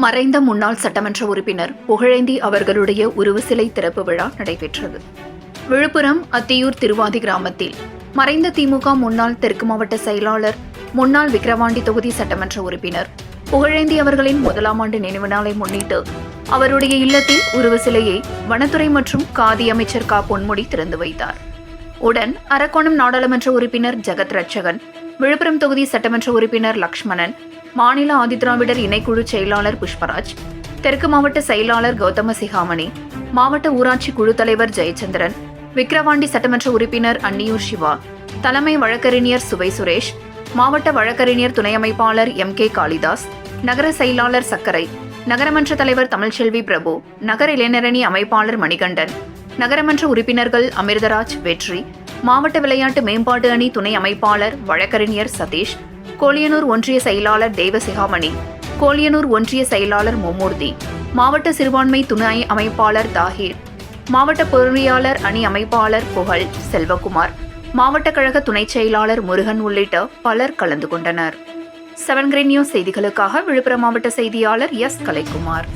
மறைந்த முன்னாள் சட்டமன்ற உறுப்பினர் புகழேந்தி அவர்களுடைய உருவ சிலை திறப்பு விழா நடைபெற்றது. விழுப்புரம் அத்தியூர் திருவாதி கிராமத்தில் மறைந்த திமுக முன்னாள் தெற்கு மாவட்ட செயலாளர், முன்னாள் விக்கிரவாண்டி தொகுதி சட்டமன்ற உறுப்பினர் புகழேந்தி அவர்களின் 1ஆம் ஆண்டு நினைவு நாளை முன்னிட்டு அவருடைய இல்லத்தில் உருவ சிலையை வனத்துறை மற்றும் காதி அமைச்சர் க. பொன்முடி திறந்து வைத்தார். உடன் அரக்கோணம் நாடாளுமன்ற உறுப்பினர் ஜெகத் ரட்சகன், விழுப்புரம் தொகுதி சட்டமன்ற உறுப்பினர் லக்ஷ்மணன், மாநில ஆதிதிராவிடர் இணைக்குழு செயலாளர் புஷ்பராஜ், தெற்கு மாவட்ட செயலாளர் கௌதம சிகாமணி, மாவட்ட ஊராட்சி குழு தலைவர் ஜெயச்சந்திரன், விக்கிரவாண்டி சட்டமன்ற உறுப்பினர் அன்னியூர் சிவா, தலைமை வழக்கறிஞர் சுவை சுரேஷ், மாவட்ட வழக்கறிஞர் துணை அமைப்பாளர் M.K. காளிதாஸ், நகர செயலாளர் சக்கரை, நகரமன்ற தலைவர் தமிழ்ச்செல்வி பிரபு, நகர இளைஞரணி அமைப்பாளர் மணிகண்டன், நகரமன்ற உறுப்பினர்கள் அமிர்தராஜ், வெற்றி, மாவட்ட விளையாட்டு மேம்பாட்டு அணி துணை அமைப்பாளர் வழக்கறிஞர் சதீஷ், கோலியனூர் ஒன்றிய செயலாளர் தேவசிகாமணி, கோலியனூர் ஒன்றிய செயலாளர் மும்மூர்த்தி, மாவட்ட சிறுபான்மை துணை அமைப்பாளர் தாஹிர், மாவட்ட பொறியாளர் அணி அமைப்பாளர் புகழ் செல்வகுமார், மாவட்ட கழக துணைச் செயலாளர் முருகன் உள்ளிட்ட பலர் கலந்து கொண்டனர். 7 கிரீன் நியூஸ் செய்திகளுக்காக விழுப்புரம் மாவட்ட செய்தியாளர் S. கலைக்குமார்.